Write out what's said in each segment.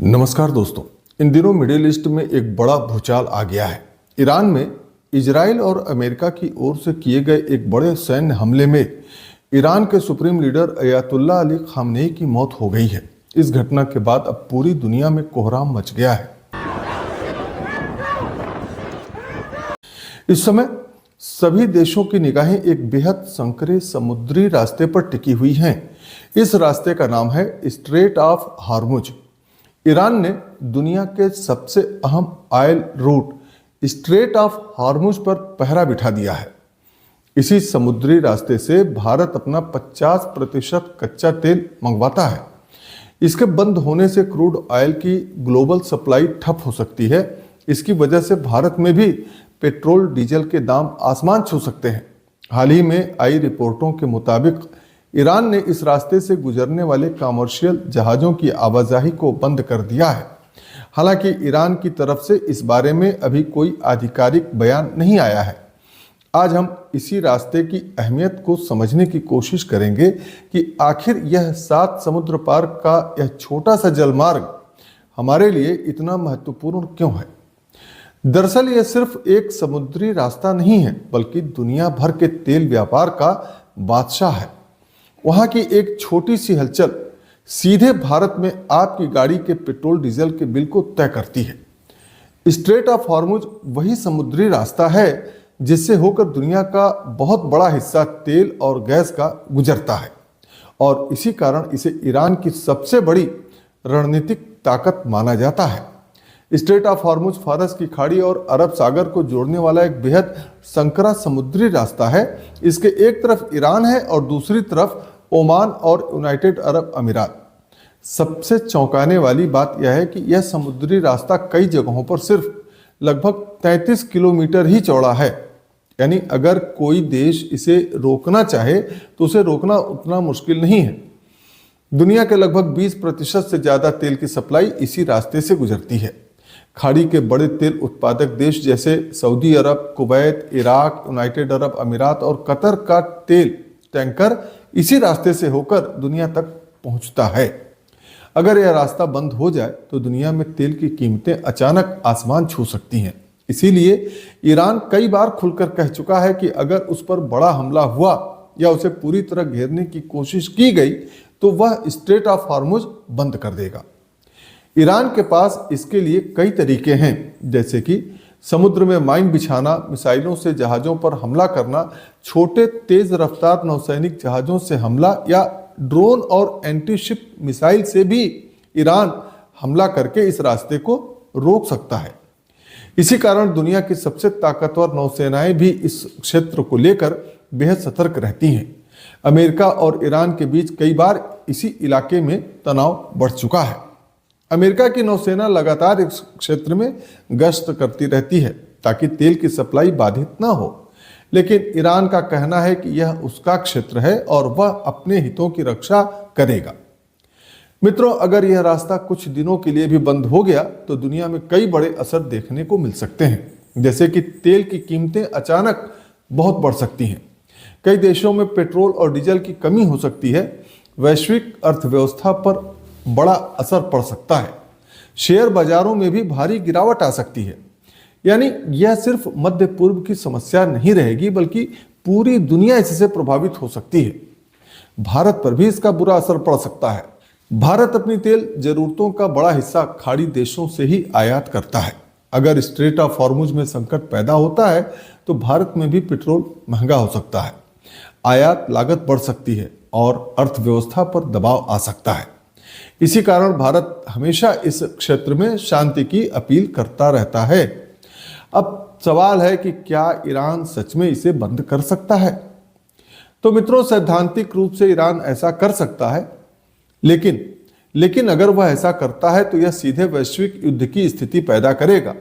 नमस्कार दोस्तों। इन दिनों मिडिल ईस्ट में एक बड़ा भूचाल आ गया है। ईरान में इजराइल और अमेरिका की ओर से किए गए एक बड़े सैन्य हमले में ईरान के supreme leader Ayatollah Ali Khamenei की मौत हो गई है। इस घटना के बाद अब पूरी दुनिया में कोहराम मच गया है। इस समय सभी देशों की निगाहें एक बेहद संकरे समुद्री रास्ते पर टिकी हुई हैं। इस रास्ते का नाम है स्ट्रेट ऑफ हार्मुज। ईरान ने दुनिया के सबसे अहम oil route strait of Hormuz पर पहरा बिठा दिया है। इसी समुद्री रास्ते से भारत अपना 50% कच्चा तेल मंगवाता है। इसके बंद होने से क्रूड ऑयल की ग्लोबल सप्लाई ठप हो सकती है। इसकी वजह से भारत में भी पेट्रोल डीजल के दाम आसमान छू सकते हैं। हाल ही में आई रिपोर्टों के मुताबिक ईरान ने इस रास्ते से गुजरने वाले कमर्शियल जहाज़ों की आवाजाही को बंद कर दिया है। हालांकि ईरान की तरफ से इस बारे में अभी कोई आधिकारिक बयान नहीं आया है। आज हम इसी रास्ते की अहमियत को समझने की कोशिश करेंगे कि आखिर यह 7 समुद्र पार का यह छोटा सा जलमार्ग हमारे लिए इतना महत्वपूर्ण क्यों है। दरअसल यह सिर्फ एक समुद्री रास्ता नहीं है, बल्कि दुनिया भर के तेल व्यापार का बादशाह है। वहां की एक छोटी सी हलचल सीधे भारत में आपकी गाड़ी के पेट्रोल डीजल के बिल को तय करती है। स्ट्रेट ऑफ हार्मुज वही समुद्री रास्ता है जिससे होकर दुनिया का बहुत बड़ा हिस्सा तेल और गैस का गुजरता है, और इसी कारण इसे ईरान की सबसे बड़ी रणनीतिक ताकत माना जाता है। स्ट्रेट ऑफ हार्मुज फारस की खाड़ी और अरब सागर को जोड़ने वाला एक बेहद संकरा समुद्री रास्ता है। इसके एक तरफ ईरान है और दूसरी तरफ ओमान और यूनाइटेड अरब अमीरात। सबसे चौंकाने वाली बात यह है कि यह समुद्री रास्ता कई जगहों पर सिर्फ लगभग 33 किलोमीटर ही चौड़ा है। यानी अगर कोई देश इसे रोकना चाहे तो उसे रोकना उतना मुश्किल नहीं है। दुनिया के लगभग 20% से ज़्यादा तेल की सप्लाई इसी रास्ते से गुजरती है। खाड़ी के बड़े तेल उत्पादक देश जैसे सऊदी अरब, कुवैत, इराक, यूनाइटेड अरब अमीरात और कतर का तेल टैंकर इसी रास्ते से होकर दुनिया तक पहुंचता है। अगर यह रास्ता बंद हो जाए तो दुनिया में तेल की कीमतें अचानक आसमान छू सकती हैं। इसीलिए ईरान कई बार खुलकर कह चुका है कि अगर उस पर बड़ा हमला हुआ या उसे पूरी तरह घेरने की कोशिश की गई तो वह स्ट्रेट ऑफ हार्मुज बंद कर देगा। ईरान के पास इसके लिए कई तरीके हैं, जैसे कि समुद्र में माइन बिछाना, मिसाइलों से जहाज़ों पर हमला करना, छोटे तेज रफ्तार नौसैनिक जहाज़ों से हमला या ड्रोन और एंटी शिप मिसाइल से भी ईरान हमला करके इस रास्ते को रोक सकता है। इसी कारण दुनिया की सबसे ताकतवर नौसेनाएं भी इस क्षेत्र को लेकर बेहद सतर्क रहती हैं। अमेरिका और ईरान के बीच कई बार इसी इलाके में तनाव बढ़ चुका है। अमेरिका की नौसेना लगातार इस क्षेत्र में गश्त करती रहती है ताकि तेल की सप्लाई बाधित ना हो, लेकिन ईरान का कहना है कि यह उसका क्षेत्र है और वह अपने हितों की रक्षा करेगा। मित्रों, अगर यह रास्ता कुछ दिनों के लिए भी बंद हो गया तो दुनिया में कई बड़े असर देखने को मिल सकते हैं, जैसे कि तेल की कीमतें अचानक बहुत बढ़ सकती हैं। कई देशों में पेट्रोल और डीजल की कमी हो सकती है। वैश्विक अर्थव्यवस्था पर बड़ा असर पड़ सकता है। शेयर बाजारों में भी भारी गिरावट आ सकती है। यानी यह सिर्फ मध्य पूर्व की समस्या नहीं रहेगी, बल्कि पूरी दुनिया इससे प्रभावित हो सकती है। भारत पर भी इसका बुरा असर पड़ सकता है। भारत अपनी तेल जरूरतों का बड़ा हिस्सा खाड़ी देशों से ही आयात करता है। अगर स्ट्रेट ऑफ हार्मुज में संकट पैदा होता है तो भारत में भी पेट्रोल महंगा हो सकता है, आयात लागत बढ़ सकती है और अर्थव्यवस्था पर दबाव आ सकता है। इसी कारण भारत हमेशा इस क्षेत्र में शांति की अपील करता रहता है। अब सवाल है कि क्या ईरान सच में इसे बंद कर सकता है? तो मित्रों, सैद्धांतिक रूप से ईरान ऐसा कर सकता है, लेकिन अगर वह ऐसा करता है तो यह सीधे वैश्विक युद्ध की स्थिति पैदा करेगा,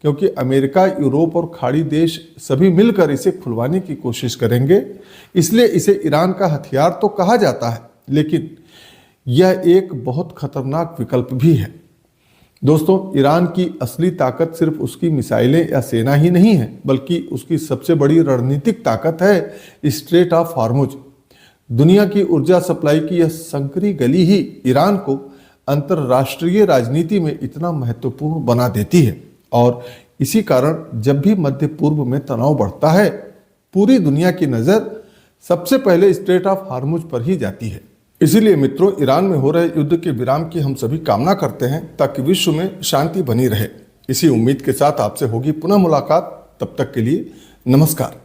क्योंकि अमेरिका, यूरोप और खाड़ी देश सभी मिलकर इसे खुलवाने की कोशिश करेंगे। इसलिए इसे ईरान का हथियार तो कहा जाता है, लेकिन यह एक बहुत खतरनाक विकल्प भी है। दोस्तों, ईरान की असली ताकत सिर्फ उसकी मिसाइलें या सेना ही नहीं है, बल्कि उसकी सबसे बड़ी रणनीतिक ताकत है स्ट्रेट ऑफ हार्मुज। दुनिया की ऊर्जा सप्लाई की यह संकरी गली ही ईरान को अंतर्राष्ट्रीय राजनीति में इतना महत्वपूर्ण बना देती है। और इसी कारण जब भी मध्य पूर्व में तनाव बढ़ता है, पूरी दुनिया की नज़र सबसे पहले स्ट्रेट ऑफ हार्मुज पर ही जाती है। इसीलिए मित्रों, ईरान में हो रहे युद्ध के विराम की हम सभी कामना करते हैं ताकि विश्व में शांति बनी रहे। इसी उम्मीद के साथ आपसे होगी पुनः मुलाकात। तब तक के लिए नमस्कार।